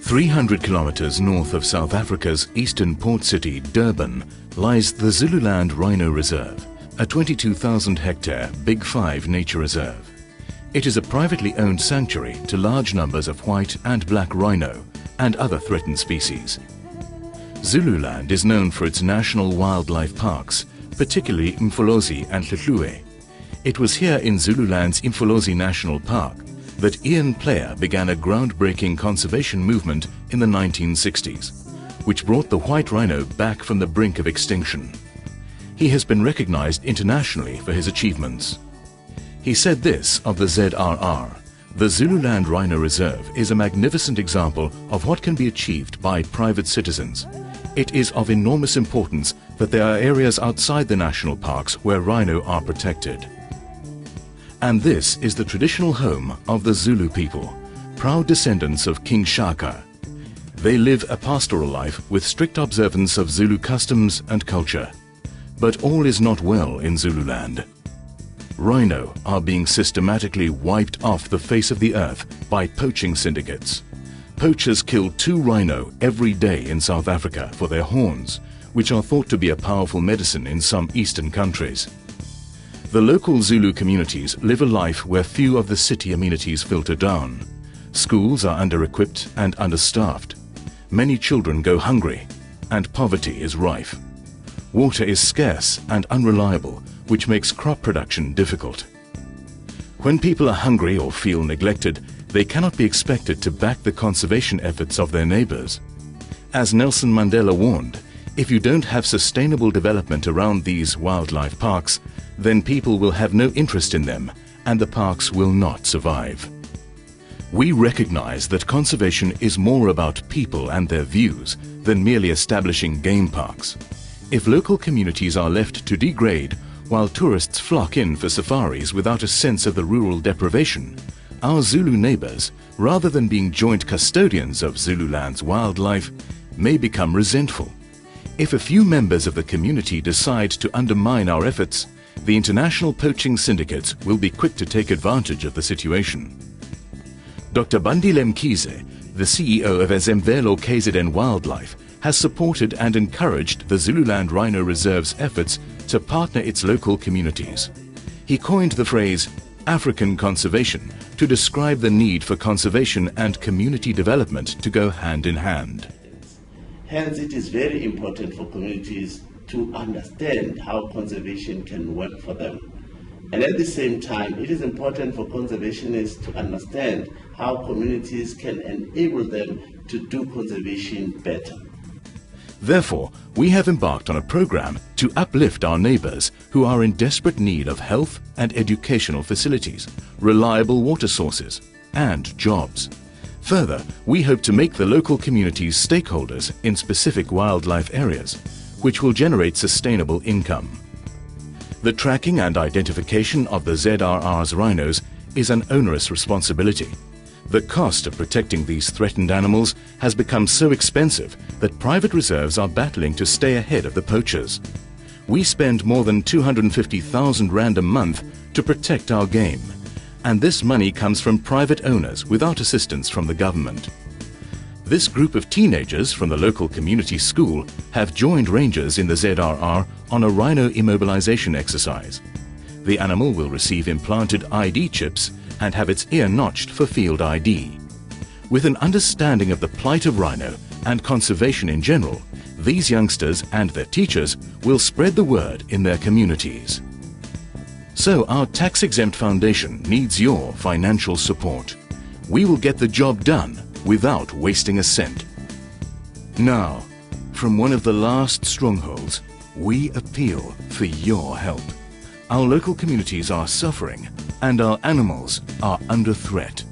300 kilometers north of South Africa's eastern port city, Durban, lies the Zululand Rhino Reserve, a 22,000-hectare Big Five nature reserve. It is a privately owned sanctuary to large numbers of white and black rhino and other threatened species. Zululand is known for its national wildlife parks, particularly Mfolozi and Hluhluwe. It was here in Zululand's Mfolozi National Park that Ian Player began a groundbreaking conservation movement in the 1960s, which brought the white rhino back from the brink of extinction. He has been recognized internationally for his achievements. He said this of the ZRR: "The Zululand Rhino Reserve is a magnificent example of what can be achieved by private citizens. It is of enormous importance that there are areas outside the national parks where rhino are protected." And this is the traditional home of the Zulu people, proud descendants of King Shaka. They live a pastoral life with strict observance of Zulu customs and culture. But all is not well in Zululand. Rhino are being systematically wiped off the face of the earth by poaching syndicates. Poachers kill 2 rhino every day in South Africa for their horns, which are thought to be a powerful medicine in some eastern countries. The local Zulu communities live a life where few of the city amenities filter down. Schools are under-equipped and understaffed. Many children go hungry, and poverty is rife. Water is scarce and unreliable, which makes crop production difficult. When people are hungry or feel neglected, they cannot be expected to back the conservation efforts of their neighbors. As Nelson Mandela warned, if you don't have sustainable development around these wildlife parks, then people will have no interest in them and the parks will not survive. We recognize that conservation is more about people and their views than merely establishing game parks. If local communities are left to degrade while tourists flock in for safaris without a sense of the rural deprivation, our Zulu neighbors, rather than being joint custodians of Zululand's wildlife, may become resentful. If a few members of the community decide to undermine our efforts, the international poaching syndicates will be quick to take advantage of the situation. Dr. Bandile Mkhize, the CEO of Ezemvelo KZN Wildlife, has supported and encouraged the Zululand Rhino Reserve's efforts to partner its local communities. He coined the phrase African conservation to describe the need for conservation and community development to go hand in hand. Hence, it is very important for communities to understand how conservation can work for them. And at the same time, it is important for conservationists to understand how communities can enable them to do conservation better. Therefore, we have embarked on a program to uplift our neighbors who are in desperate need of health and educational facilities, reliable water sources, and jobs. Further, we hope to make the local communities stakeholders in specific wildlife areas, which will generate sustainable income. The tracking and identification of the ZRR's rhinos is an onerous responsibility. The cost of protecting these threatened animals has become so expensive that private reserves are battling to stay ahead of the poachers. We spend more than 250,000 rand a month to protect our game, and this money comes from private owners without assistance from the government. This group of teenagers from the local community school have joined rangers in the ZRR on a rhino immobilization exercise. The animal will receive implanted ID chips and have its ear notched for field ID. With an understanding of the plight of rhino and conservation in general, these youngsters and their teachers will spread the word in their communities. So our tax-exempt foundation needs your financial support. We will get the job done without wasting a cent. Now, from one of the last strongholds, we appeal for your help. Our local communities are suffering and our animals are under threat.